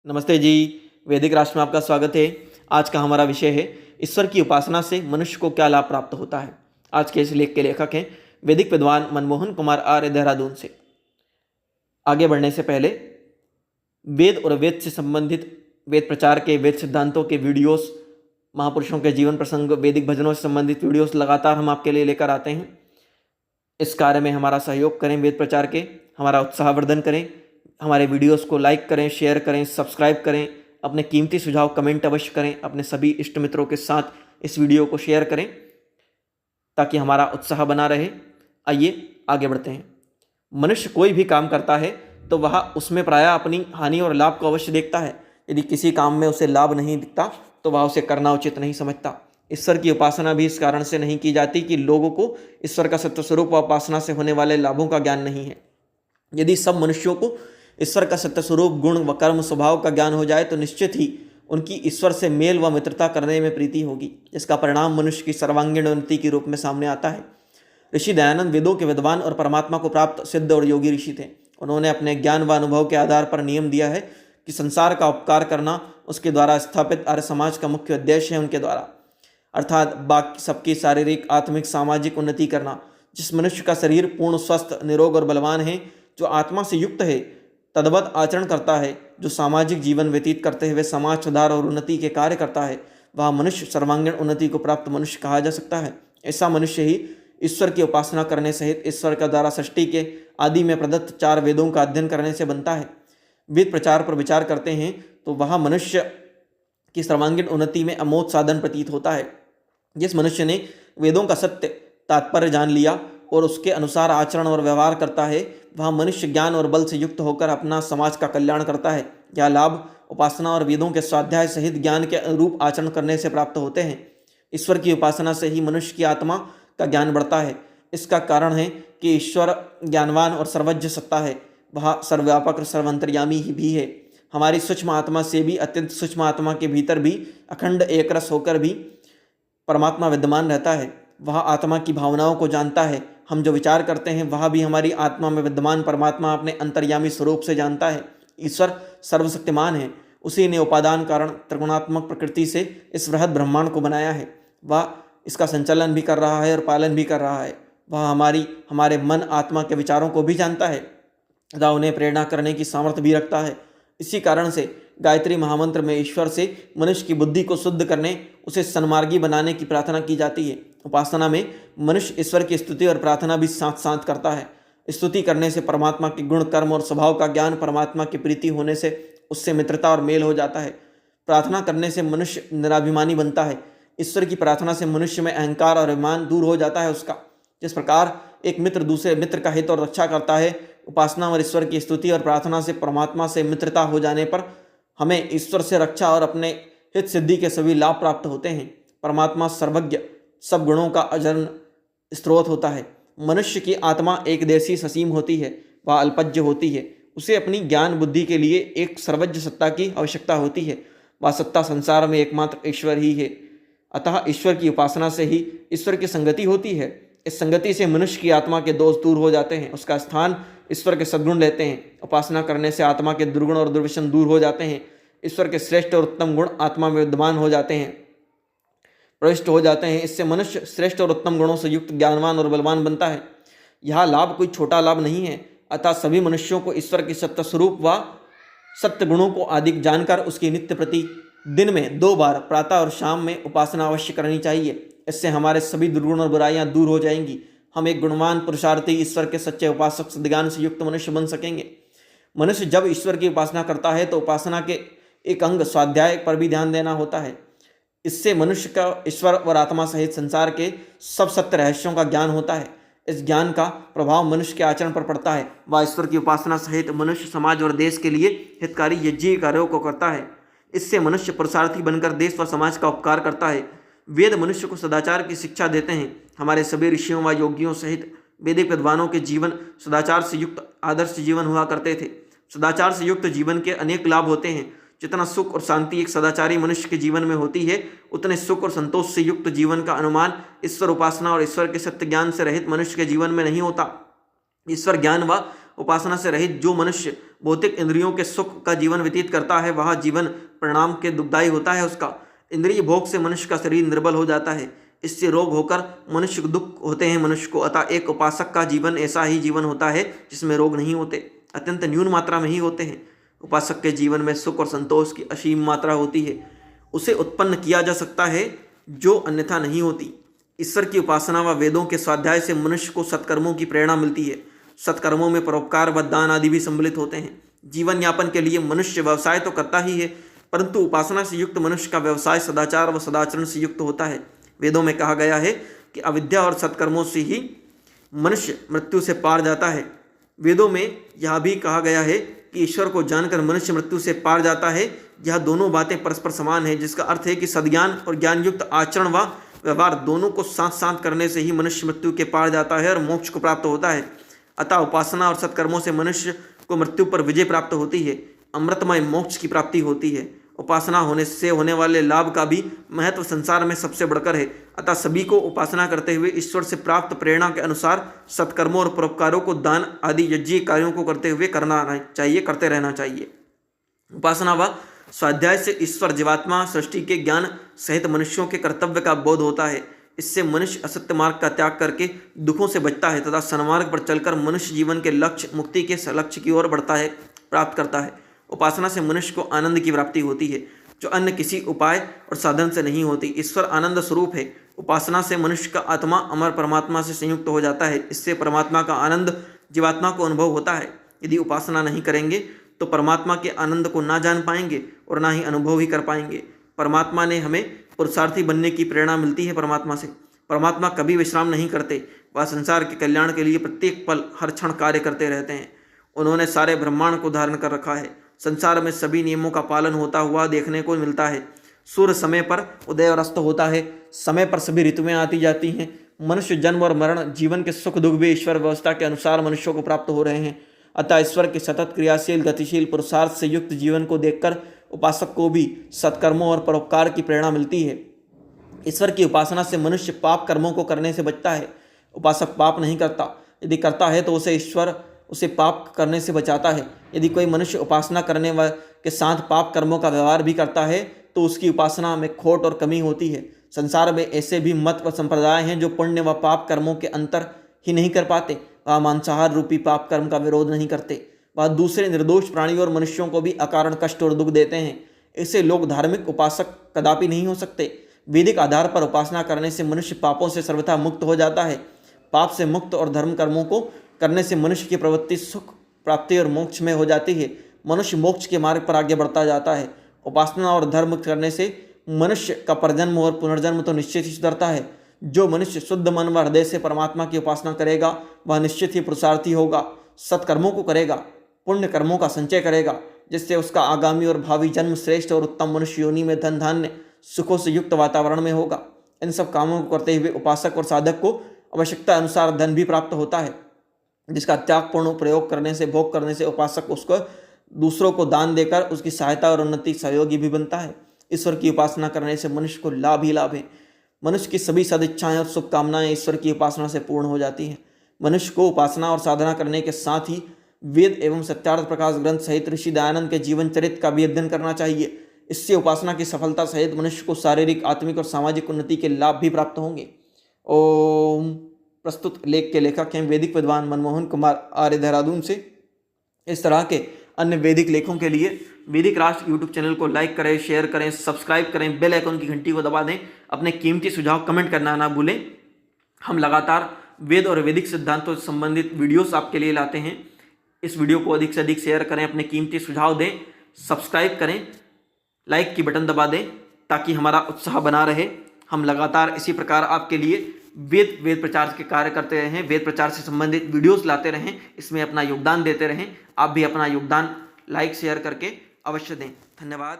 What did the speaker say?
नमस्ते जी। वैदिक राष्ट्र में आपका स्वागत है। आज का हमारा विषय है ईश्वर की उपासना से मनुष्य को क्या लाभ प्राप्त होता है। आज के इस लेख के लेखक हैं वैदिक विद्वान मनमोहन कुमार आर्य, देहरादून से। आगे बढ़ने से पहले वेद और वेद से संबंधित वेद प्रचार के, वेद सिद्धांतों के वीडियोस, महापुरुषों के जीवन प्रसंग, वैदिक भजनों से संबंधित वीडियोस लगातार हम आपके लिए लेकर आते हैं। इस कार्य में हमारा सहयोग करें, वेद प्रचार के हमारा उत्साहवर्धन करें, हमारे वीडियोस को लाइक करें, शेयर करें, सब्सक्राइब करें, अपने कीमती सुझाव कमेंट अवश्य करें, अपने सभी इष्ट मित्रों के साथ इस वीडियो को शेयर करें ताकि हमारा उत्साह बना रहे। आइए आगे बढ़ते हैं। मनुष्य कोई भी काम करता है तो वह उसमें प्रायः अपनी हानि और लाभ को अवश्य देखता है। यदि किसी काम में उसे लाभ नहीं दिखता तो वह उसे करना उचित नहीं समझता। ईश्वर की उपासना भी इस कारण से नहीं की जाती कि लोगों को ईश्वर का सत्य स्वरूप व उपासना से होने वाले लाभों का ज्ञान नहीं है। यदि सब मनुष्यों को ईश्वर का सत्य स्वरूप, गुण व कर्म स्वभाव का ज्ञान हो जाए तो निश्चित ही उनकी ईश्वर से मेल व मित्रता करने में प्रीति होगी। इसका परिणाम मनुष्य की सर्वांगीण उन्नति के रूप में सामने आता है। ऋषि दयानंद वेदों के विद्वान और परमात्मा को प्राप्त सिद्ध और योगी ऋषि थे। उन्होंने अपने ज्ञान व अनुभव के आधार पर नियम दिया है कि संसार का उपकार करना उसके द्वारा स्थापित आर्य समाज का मुख्य उद्देश्य है। उनके द्वारा अर्थात बाकी सबकी शारीरिक, आत्मिक, सामाजिक उन्नति करना। जिस मनुष्य का शरीर पूर्ण, स्वस्थ, निरोग और बलवान है, जो आत्मा से युक्त है, तद्वत आचरण करता है, जो सामाजिक जीवन व्यतीत करते हुए समाज सुधार और उन्नति के कार्य करता है, वह मनुष्य सर्वांगीण उन्नति को प्राप्त मनुष्य कहा जा सकता है। ऐसा मनुष्य ही ईश्वर की उपासना करने सहित ईश्वर का द्वारा सृष्टि के आदि में प्रदत्त 4 वेदों का अध्ययन करने से बनता है। वेद प्रचार पर विचार करते हैं तो वह मनुष्य की सर्वांगीण उन्नति में अमोघ साधन प्रतीत होता है। जिस मनुष्य ने वेदों का सत्य तात्पर्य जान लिया और उसके अनुसार आचरण और व्यवहार करता है, वह मनुष्य ज्ञान और बल से युक्त होकर अपना समाज का कल्याण करता है। यह लाभ उपासना और वेदों के स्वाध्याय सहित ज्ञान के अनुरूप आचरण करने से प्राप्त होते हैं। ईश्वर की उपासना से ही मनुष्य की आत्मा का ज्ञान बढ़ता है। इसका कारण है कि ईश्वर ज्ञानवान और सर्वज्ञ सत्ता है। वह सर्वव्यापक और सर्वांतर्यामी ही भी है। हमारी सूक्ष्म आत्मा से भी अत्यंत सूक्ष्म आत्मा के भीतर भी अखंड एक रस होकर भी परमात्मा विद्यमान रहता है। वह आत्मा की भावनाओं को जानता है। हम जो विचार करते हैं वह भी हमारी आत्मा में विद्यमान परमात्मा अपने अंतर्यामी स्वरूप से जानता है। ईश्वर सर्वशक्तिमान है। उसी ने उपादान कारण त्रिगुणात्मक प्रकृति से इस वृहद ब्रह्मांड को बनाया है। वह इसका संचालन भी कर रहा है और पालन भी कर रहा है। वह हमारे मन, आत्मा के विचारों को भी जानता है तथा उन्हें प्रेरणा करने की सामर्थ्य भी रखता है। इसी कारण से गायत्री महामंत्र में ईश्वर से मनुष्य की बुद्धि को शुद्ध करने, उसे सन्मार्गी बनाने की प्रार्थना की जाती है। उपासना में मनुष्य ईश्वर की स्तुति और प्रार्थना भी साथ साथ करता है। स्तुति करने से परमात्मा के गुण, कर्म और स्वभाव का ज्ञान, परमात्मा की प्रीति होने से उससे मित्रता और मेल हो जाता है। प्रार्थना करने से मनुष्य निराभिमानी बनता है। ईश्वर की प्रार्थना से मनुष्य में अहंकार और अभिमान दूर हो जाता है उसका। जिस प्रकार एक मित्र दूसरे मित्र का हित और रक्षा करता है, उपासना और ईश्वर की स्तुति और प्रार्थना से परमात्मा से मित्रता हो जाने पर हमें ईश्वर से रक्षा और अपने हित सिद्धि के सभी लाभ प्राप्त होते हैं। परमात्मा सर्वज्ञ, सब गुणों का अजन्म स्रोत होता है। मनुष्य की आत्मा एक देशी ससीम होती है, वह अल्पज्ञ होती है। उसे अपनी ज्ञान बुद्धि के लिए एक सर्वज्ञ सत्ता की आवश्यकता होती है। वह सत्ता संसार में एकमात्र ईश्वर ही है। अतः ईश्वर की उपासना से ही ईश्वर की संगति होती है। इस संगति से मनुष्य की आत्मा के दोष दूर हो जाते हैं, उसका स्थान ईश्वर के सद्गुण लेते हैं। उपासना करने से आत्मा के दुर्गुण और दुर्व्यसन दूर हो जाते हैं। ईश्वर के श्रेष्ठ और उत्तम गुण आत्मा में विद्यमान हो जाते हैं, प्रविष्ट हो जाते हैं। इससे मनुष्य श्रेष्ठ और उत्तम गुणों से युक्त, ज्ञानवान और बलवान बनता है। यह लाभ कोई छोटा लाभ नहीं है। अतः सभी मनुष्यों को ईश्वर के सत्य स्वरूप व सत्य गुणों को अधिक जानकर उसकी नित्य प्रति दिन में 2 बार, प्रातः और शाम में उपासना अवश्य करनी चाहिए। इससे हमारे सभी दुर्गुण और बुराइयां दूर हो जाएंगी। हम एक गुणवान, पुरुषार्थी, ईश्वर के सच्चे उपासक, सद्ज्ञान से युक्त मनुष्य बन सकेंगे। मनुष्य जब ईश्वर की उपासना करता है तो उपासना के एक अंग स्वाध्याय पर भी ध्यान देना होता है। इससे मनुष्य का ईश्वर और आत्मा सहित संसार के सब सत्य रहस्यों का ज्ञान होता है। इस ज्ञान का प्रभाव मनुष्य के आचरण पर पड़ता है। वह ईश्वर की उपासना सहित मनुष्य समाज और देश के लिए हितकारी यज्ञीय कार्यों को करता है। इससे मनुष्य पुरुषार्थी बनकर देश व समाज का उपकार करता है। वेद मनुष्य को सदाचार की शिक्षा देते हैं। हमारे सभी ऋषियों व योगियों सहित वैदिक विद्वानों के जीवन सदाचार से युक्त आदर्श जीवन हुआ करते थे। सदाचार से युक्त जीवन के अनेक लाभ होते हैं। जितना सुख और शांति एक सदाचारी मनुष्य के जीवन में होती है, उतने सुख और संतोष से युक्त जीवन का अनुमान ईश्वर उपासना और ईश्वर के सत्य ज्ञान से रहित मनुष्य के जीवन में नहीं होता। ईश्वर ज्ञान व उपासना से रहित जो मनुष्य भौतिक इंद्रियों के सुख का जीवन व्यतीत करता है वह जीवन परिणाम के दुखदायी होता है। उसका इंद्रिय भोग से मनुष्य का शरीर निर्बल हो जाता है, इससे रोग होकर मनुष्य को दुख होते हैं मनुष्य को। अतः एक उपासक का जीवन ऐसा ही जीवन होता है जिसमें रोग नहीं होते, अत्यंत न्यून मात्रा में ही होते हैं। उपासक के जीवन में सुख और संतोष की असीम मात्रा होती है, उसे उत्पन्न किया जा सकता है जो अन्यथा नहीं होती। ईश्वर की उपासना व वेदों के स्वाध्याय से मनुष्य को सत्कर्मों की प्रेरणा मिलती है। सत्कर्मों में परोपकार व दान आदि भी सम्मिलित होते हैं। जीवन यापन के लिए मनुष्य व्यवसाय तो करता ही है, परंतु उपासना से युक्त मनुष्य का व्यवसाय सदाचार व सदाचरण से युक्त होता है। वेदों में कहा गया है कि अविद्या और सत्कर्मों से ही मनुष्य मृत्यु से पार जाता है। वेदों में यह भी कहा गया है कि ईश्वर को जानकर मनुष्य मृत्यु से पार जाता है। यह दोनों बातें परस्पर समान है, जिसका अर्थ है कि सद्ज्ञान और ज्ञान युक्त आचरण व व्यवहार दोनों को साथ साथ करने से ही मनुष्य मृत्यु के पार जाता है और मोक्ष को प्राप्त होता है। अतः उपासना और सत्कर्मों से मनुष्य को मृत्यु पर विजय प्राप्त होती है, अमृतमय मोक्ष की प्राप्ति होती है। उपासना होने से होने वाले लाभ का भी महत्व संसार में सबसे बढ़कर है। अतः सभी को उपासना करते हुए ईश्वर से प्राप्त प्रेरणा के अनुसार सत्कर्मों और परोपकारों को दान आदि यज्ञीय कार्यों को करते हुए करना चाहिए, करते रहना चाहिए। उपासना व स्वाध्याय से ईश्वर जीवात्मा सृष्टि के ज्ञान सहित मनुष्यों के कर्तव्य का बोध होता है। इससे मनुष्य असत्य मार्ग का त्याग करके दुखों से बचता है तथा सन्मार्ग पर चलकर मनुष्य जीवन के लक्ष्य मुक्ति के लक्ष्य की ओर बढ़ता है, प्राप्त करता है। उपासना से मनुष्य को आनंद की प्राप्ति होती है, जो अन्य किसी उपाय और साधन से नहीं होती। ईश्वर आनंद स्वरूप है। उपासना से मनुष्य का आत्मा अमर परमात्मा से संयुक्त हो जाता है। इससे परमात्मा का आनंद जीवात्मा को अनुभव होता है। यदि उपासना नहीं करेंगे तो परमात्मा के आनंद को ना जान पाएंगे और ना ही अनुभव ही कर पाएंगे। परमात्मा ने हमें पुरुषार्थी बनने की प्रेरणा मिलती है परमात्मा से। परमात्मा कभी विश्राम नहीं करते, वह संसार के कल्याण के लिए प्रत्येक पल हर क्षण कार्य करते रहते हैं। उन्होंने सारे ब्रह्मांड को धारण कर रखा है। संसार में सभी नियमों का पालन होता हुआ देखने को मिलता है। सूर्य समय पर उदय और अस्त होता है, समय पर सभी ऋतुएं आती जाती हैं। मनुष्य जन्म और मरण, जीवन के सुख दुख भी ईश्वर व्यवस्था के अनुसार मनुष्यों को प्राप्त हो रहे हैं। अतः ईश्वर के सतत क्रियाशील गतिशील पुरुषार्थ से युक्त जीवन को देखकर उपासक को भी सत्कर्मों और परोपकार की प्रेरणा मिलती है। ईश्वर की उपासना से मनुष्य पाप कर्मों को करने से बचता है। उपासक पाप नहीं करता, यदि करता है तो उसे ईश्वर उसे पाप करने से बचाता है। यदि कोई मनुष्य उपासना करने के साथ पाप कर्मों का व्यवहार भी करता है तो उसकी उपासना में खोट और कमी होती है। संसार में ऐसे भी मत व संप्रदाय हैं जो पुण्य व पाप कर्मों के अंतर ही नहीं कर पाते। वह मांसाहार रूपी पाप कर्म का विरोध नहीं करते, वह दूसरे निर्दोष प्राणियों और मनुष्यों को भी अकारण कष्ट और दुख देते हैं। ऐसे लोग धार्मिक उपासक कदापि नहीं हो सकते। वैदिक आधार पर उपासना करने से मनुष्य पापों से सर्वथा मुक्त हो जाता है। पाप से मुक्त और धर्म कर्मों को करने से मनुष्य की प्रवृत्ति सुख प्राप्ति और मोक्ष में हो जाती है। मनुष्य मोक्ष के मार्ग पर आगे बढ़ता जाता है। उपासना और धर्म करने से मनुष्य का परजन्म और पुनर्जन्म तो निश्चित ही सुधरता है। जो मनुष्य शुद्ध मन व हृदय से परमात्मा की उपासना करेगा वह निश्चित ही पुरुषार्थी होगा, सत्कर्मों को करेगा, पुण्य कर्मों का संचय करेगा, जिससे उसका आगामी और भावी जन्म श्रेष्ठ और उत्तम मनुष्य योनि में धन धान्य सुखों से युक्त वातावरण में होगा। इन सब कामों को करते हुए उपासक और साधक को आवश्यकता अनुसार धन भी प्राप्त होता है, जिसका त्यागपूर्ण प्रयोग करने से भोग करने से उपासक उसको दूसरों को दान देकर उसकी सहायता और उन्नति सहयोगी भी बनता है। ईश्वर की उपासना करने से मनुष्य को लाभ ही लाभ है। मनुष्य की सभी सदिच्छाएं और शुभकामनाएं ईश्वर की उपासना से पूर्ण हो जाती हैं। मनुष्य को उपासना और साधना करने के साथ ही वेद एवं सत्यार्थ प्रकाश ग्रंथ सहित ऋषि दयानंद के जीवन चरित्र का भी अध्ययन करना चाहिए। इससे उपासना की सफलता सहित मनुष्य को शारीरिक, आत्मिक और सामाजिक उन्नति के लाभ भी प्राप्त होंगे। ओम। प्रस्तुत लेख के लेखक हैं वैदिक विद्वान मनमोहन कुमार आर्य, देहरादून से। इस तरह के अन्य वैदिक लेखों के लिए वैदिक राष्ट्र यूट्यूब चैनल को लाइक करें, शेयर करें, सब्सक्राइब करें, बेल आइकन की घंटी को दबा दें। अपने कीमती सुझाव कमेंट करना ना भूलें। हम लगातार वेद और वैदिक सिद्धांतों से संबंधित वीडियोस आपके लिए लाते हैं। इस वीडियो को अधिक से अधिक शेयर करें, अपने कीमती सुझाव दें, सब्सक्राइब करें, लाइक की बटन दबा दें ताकि हमारा उत्साह बना रहे। हम लगातार इसी प्रकार आपके लिए वेद प्रचार के कार्य करते रहें, वेद प्रचार से संबंधित वीडियोस लाते रहें, इसमें अपना योगदान देते रहें। आप भी अपना योगदान लाइक शेयर करके अवश्य दें। धन्यवाद।